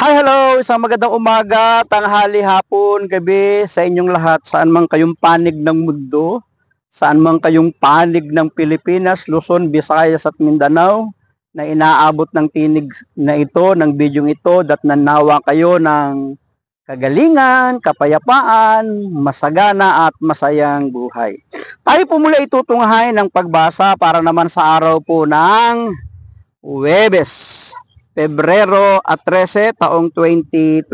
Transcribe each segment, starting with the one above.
Hello! Isang magandang umaga, tanghali, hapon, gabi sa inyong lahat. Saan man kayong panig ng mundo, saan man kayong panig ng Pilipinas, Luzon, Visayas at Mindanao, na inaabot ng tinig na ito, ng bidyong ito, nanawa kayo ng kagalingan, kapayapaan, masagana at masayang buhay. Tayo po mula itutunghayan ng pagbasa para naman sa araw po ng Huwebes, Pebrero at 13, taong 2025.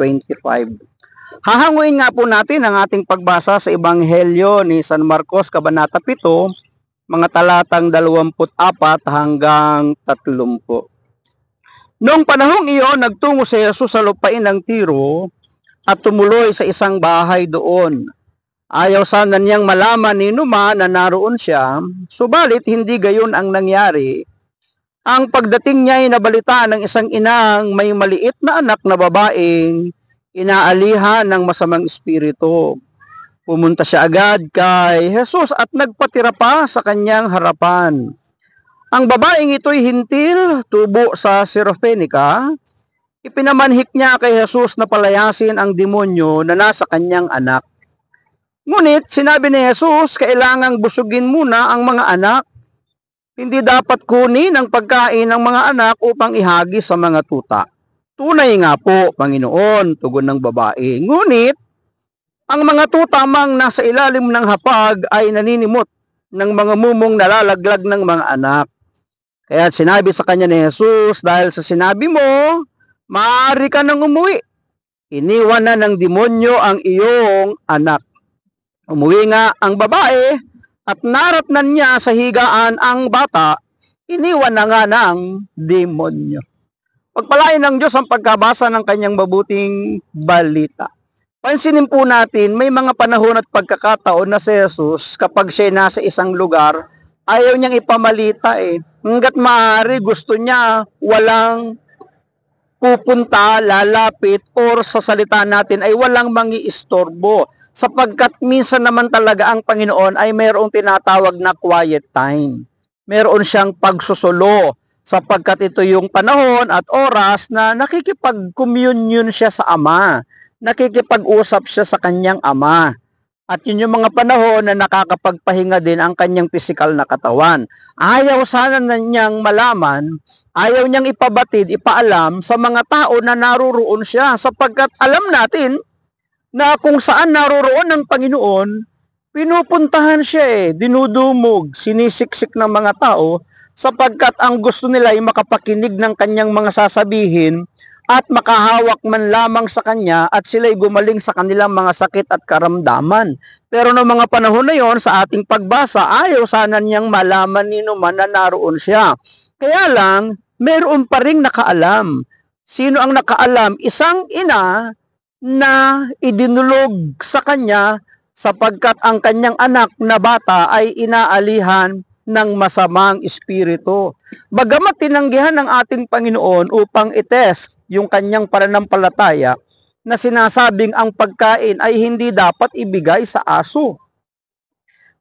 Hahanguin nga po natin ang ating pagbasa sa Ebanghelyo ni San Marcos, Kabanata 7, mga talatang 24 hanggang 30. Noong panahong iyon, nagtungo si Jesus sa lupain ng Tiro at tumuloy sa isang bahay doon. Ayaw sana niyang malaman ni Numa na naroon siya, subalit hindi gayon ang nangyari. Ang pagdating niya ay nabalita ng isang inang may maliit na anak na babaeng inaalihan ng masamang espiritu. Pumunta siya agad kay Jesus at nagpatira pa sa kanyang harapan. Ang babaeng ito'y hintil, tubo sa Sirofenica. Ipinamanhik niya kay Jesus na palayasin ang demonyo na nasa kanyang anak. Ngunit sinabi ni Jesus, kailangang busugin muna ang mga anak. Hindi dapat kunin ang pagkain ng mga anak upang ihagi sa mga tuta. Tunay nga po, Panginoon, tugon ng babae. Ngunit, ang mga tuta mang nasa ilalim ng hapag ay naninimot ng mga mumong nalalaglag ng mga anak. Kaya sinabi sa kanya ni Jesus, dahil sa sinabi mo, maaari ka nang umuwi. Iniwan na ng demonyo ang iyong anak. Umuwi nga ang babae, at naratnan niya sa higaan ang bata, iniwan na nga ng demonyo. Pagpalain ng Diyos ang pagkabasa ng kanyang mabuting balita. Pansinin po natin, may mga panahon at pagkakataon na si Jesus, kapag siya nasa isang lugar, ayaw niyang ipamalita Hanggat maaari, gusto niya walang pupunta, lalapit, or sa salita natin ay walang mangiistorbo. Sapagkat minsan naman talaga ang Panginoon ay mayroong tinatawag na quiet time. Mayroon siyang pagsusulo sapagkat ito yung panahon at oras na nakikipag-communion siya sa Ama. Nakikipag-usap siya sa kanyang Ama. At yun yung mga panahon na nakakapagpahinga din ang kanyang pisikal na katawan. Ayaw sana na niyang malaman, ayaw niyang ipabatid, ipaalam sa mga tao na naruroon siya sapagkat alam natin na kung saan naroroon ng Panginoon, pinupuntahan siya dinudumog, sinisiksik ng mga tao, sapagkat ang gusto nila ay makapakinig ng kanyang mga sasabihin at makahawak man lamang sa kanya at sila'y gumaling sa kanilang mga sakit at karamdaman. Pero noong mga panahon na yon, sa ating pagbasa, ayaw sana niyang malaman ni Numa na naroon siya. Kaya lang, meron pa ring nakaalam. Sino ang nakaalam? Isang ina na idinulog sa kanya sapagkat ang kanyang anak na bata ay inaalihan ng masamang espiritu. Bagamat tinanggihan ng ating Panginoon upang itest yung kanyang pananampalataya na sinasabing ang pagkain ay hindi dapat ibigay sa aso.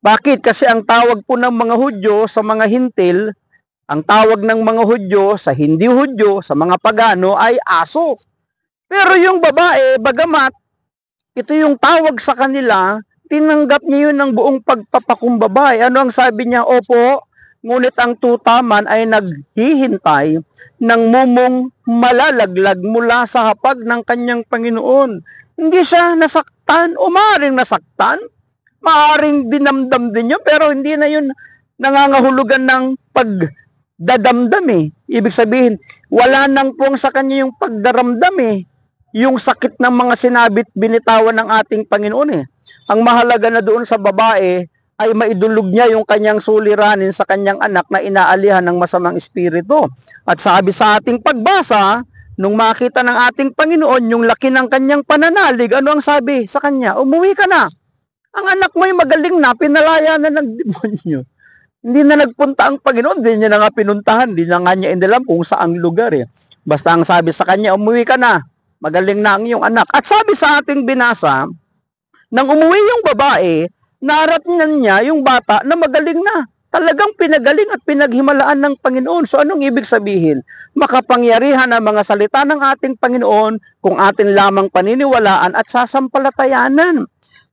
Bakit? Kasi ang tawag po ng mga Hudyo sa mga hintil, ang tawag ng mga Hudyo sa hindi Hudyo, sa mga pagano ay aso. Pero yung babae, bagamat ito yung tawag sa kanila, tinanggap niya yun ng buong pagpapakumbabay. Ano ang sabi niya? Opo, ngunit ang tuta man ay naghihintay ng mumong malalaglag mula sa hapag ng kanyang Panginoon. Hindi siya nasaktan o maaaring nasaktan. Maaaring dinamdam din yun, pero hindi na yun nangangahulugan ng pagdadamdam Ibig sabihin, wala nang pong sa kanya yung pagdaramdam yung sakit ng mga sinabit binitawan ng ating Panginoon Ang mahalaga na doon sa babae ay maidulog niya yung kanyang suliranin sa kanyang anak na inaalihan ng masamang espiritu. At sabi sa ating pagbasa, nung makita ng ating Panginoon yung laki ng kanyang pananalig, ano ang sabi sa kanya? Umuwi ka na. Ang anak mo ay magaling na, pinalaya na ng demonyo. Hindi na nagpunta ang Panginoon, hindi niya na nga pinuntahan, hindi na nga niya inalam kung saang lugar Basta ang sabi sa kanya, umuwi ka na. Magaling na ang iyong anak. At sabi sa ating binasa, nang umuwi yung babae, naratnan niya yung bata na magaling na. talagang pinagaling at pinaghimalaan ng Panginoon. So anong ibig sabihin? Makapangyarihan ang mga salita ng ating Panginoon kung atin lamang paniniwalaan at sasampalatayanan.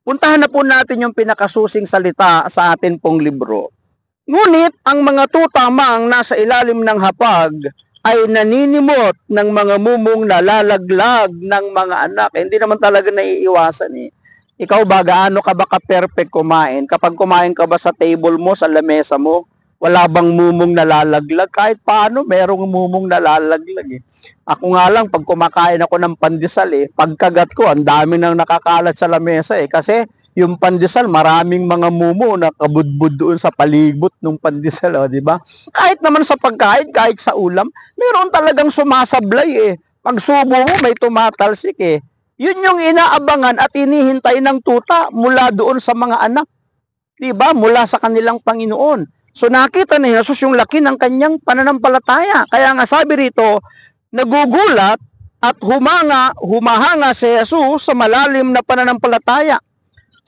Puntahan na po natin yung pinakasusing salita sa atin pong libro. Ngunit ang mga tutamang nasa ilalim ng hapag ay naninimot ng mga mumong nalalaglag ng mga anak. Hindi naman talaga naiiwasan eh. Ikaw ba, gaano ka ba ka-perfect kumain? Kapag kumain ka ba sa table mo, sa lamesa mo, wala bang mumong nalalaglag? Kahit paano, merong mumong nalalaglag eh. Ako nga lang, pag kumakain ako ng pandesal eh, pagkagat ko, ang dami nang nakakalat sa lamesa eh. Kasi yung pandesal, maraming mga mumo na kabudbud doon sa palibot ng pandesal, di ba? Kahit naman sa pagkain, kahit sa ulam, meron talagang sumasablay eh. Pag subo mo, may tumatalsik eh. Yun yung inaabangan at inihintay ng tuta mula doon sa mga anak. Diba? Mula sa kanilang Panginoon. So nakita ni Jesus yung laki ng kanyang pananampalataya. Kaya nga sabi rito, nagugulat at humahanga si Jesus sa malalim na pananampalataya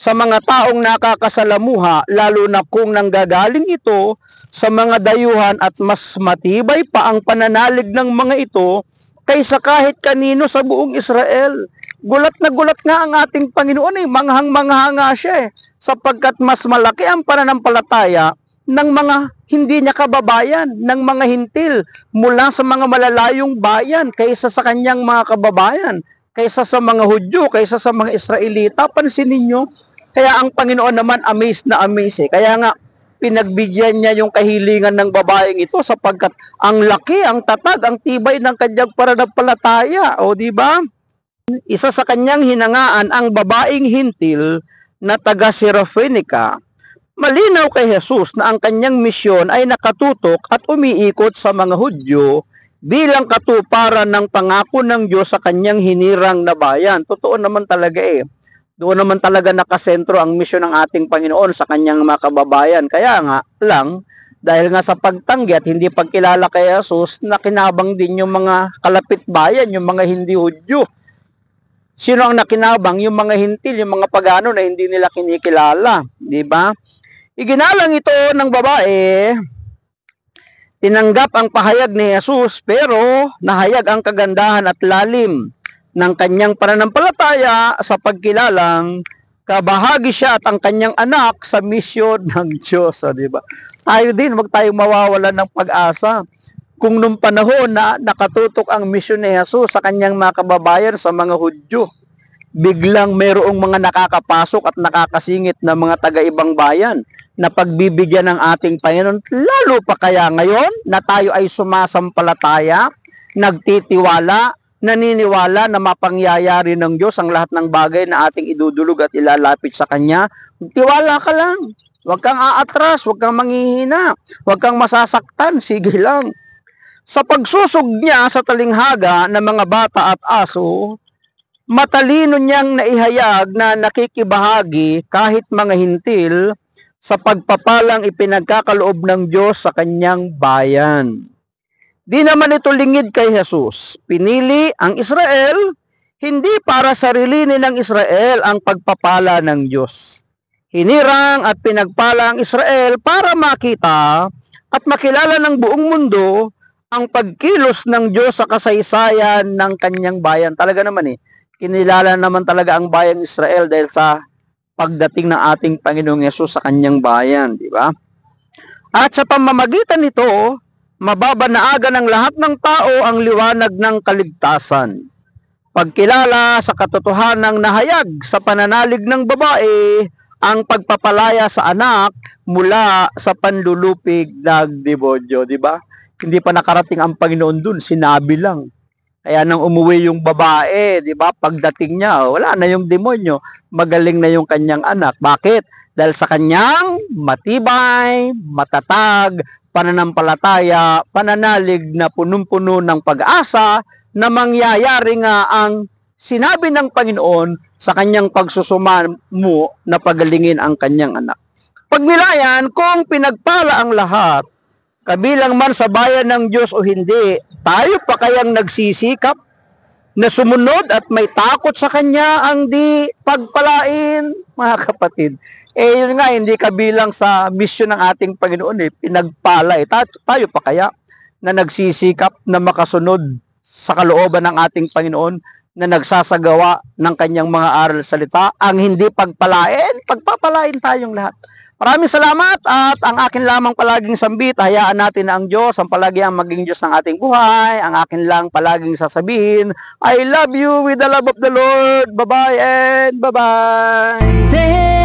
sa mga taong nakakasalamuha, lalo na kung nanggagaling ito sa mga dayuhan at mas matibay pa ang pananalig ng mga ito kaysa kahit kanino sa buong Israel. Gulat na gulat nga ang ating Panginoon eh, manghang-manghanga siya eh, sapagkat mas malaki ang pananampalataya ng mga hindi niya kababayan, ng mga hintil mula sa mga malalayong bayan kaysa sa kanyang mga kababayan, kaysa sa mga Hudyo, kaysa sa mga Israelita. Pansinin niyo, kaya ang Panginoon naman amazed na amazed eh. Kaya nga, pinagbigyan niya yung kahilingan ng babaeng ito sapagkat ang laki, ang tatag, ang tibay ng kanyang pananampalataya. O di ba? Isa sa kanyang hinangaan ang babaeng hintil na taga Sirofenica. Malinaw kay Jesus na ang kanyang misyon ay nakatutok at umiikot sa mga Hudyo bilang katuparan ng pangako ng Diyos sa kanyang hinirang na bayan. Totoo naman talaga eh. Doon naman talaga nakasentro ang misyon ng ating Panginoon sa kanyang mga kababayan. Kaya nga lang, dahil nga sa pagtanggi at hindi pagkilala kay Jesus, nakinabang din yung mga kalapit bayan, yung mga hindi Hudyo. Sino ang nakinabang? Yung mga hintil, yung mga pagano na hindi nila kinikilala. Di ba? Iginalang ito ng babae, tinanggap ang pahayag ni Jesus, pero nahayag ang kagandahan at lalim ng kanyang pananampalataya sa pagkilalang kabahagi siya at ang kanyang anak sa misyon ng Diyos. Di ba? Tayo din, wag tayong mawawalan ng pag-asa. Kung nung panahon na nakatutok ang misyon ni Jesus sa kanyang mga kababayan sa mga Hudyo, biglang mayroong mga nakakapasok at nakakasingit na mga taga-ibang bayan na pagbibigyan ng ating Panginoon, lalo pa kaya ngayon na tayo ay sumasampalataya, nagtitiwala, naniniwala na mapangyayari ng Diyos ang lahat ng bagay na ating idudulog at ilalapit sa Kanya. Tiwala ka lang. Huwag kang aatras, huwag kang manghihina, huwag kang masasaktan, sige lang. Sa pagsusog niya sa talinghaga ng mga bata at aso, matalino niyang naihayag na nakikibahagi kahit mga hintil sa pagpapalang ipinagkakaloob ng Diyos sa kanyang bayan. Di naman ito lingid kay Jesus. Pinili ang Israel, hindi para sarilinin ng Israel ang pagpapala ng Diyos. Hinirang at pinagpala ang Israel para makita at makilala ng buong mundo ang pagkilos ng Diyos sa kasaysayan ng kanyang bayan. Talaga naman eh, kinilala naman talaga ang bayang Israel dahil sa pagdating ng ating Panginoong Yesus sa kanyang bayan, di ba? At sa pamamagitan nito, mababanaagan ng lahat ng tao ang liwanag ng kaligtasan. Pagkilala sa katotohanang nahayag sa pananalig ng babae, ang pagpapalaya sa anak mula sa panlulupig ng demonyo, di ba? Hindi pa nakarating ang Panginoon dun, sinabi lang. Kaya nang umuwi yung babae, di ba? Pagdating niya, wala na yung demonyo, magaling na yung kanyang anak. Bakit? Dahil sa kanyang matibay, matatag, pananampalataya, pananalig na punong-puno ng pag-asa na mangyayari nga ang sinabi ng Panginoon sa kanyang pagsusumamo na pagalingin ang kanyang anak. Pagnilayan, kung pinagpala ang lahat, kabilang man sa bayan ng Diyos o hindi, tayo pa kayang nagsisikap na sumunod at may takot sa Kanya ang di pagpalain, mga kapatid. Yun nga, hindi kabilang sa misyon ng ating Panginoon pinagpala. Tayo pa kaya na nagsisikap na makasunod sa kalooban ng ating Panginoon, na nagsasagawa ng Kanyang mga aral salita, ang hindi pagpalain, pagpapalain tayong lahat. Maraming salamat, at ang akin lamang palaging sambit, hayaan natin na ang Diyos ang palagi ang maging Diyos ng ating buhay. Ang akin lang palaging sasabihin, I love you with the love of the Lord. Bye-bye and bye-bye.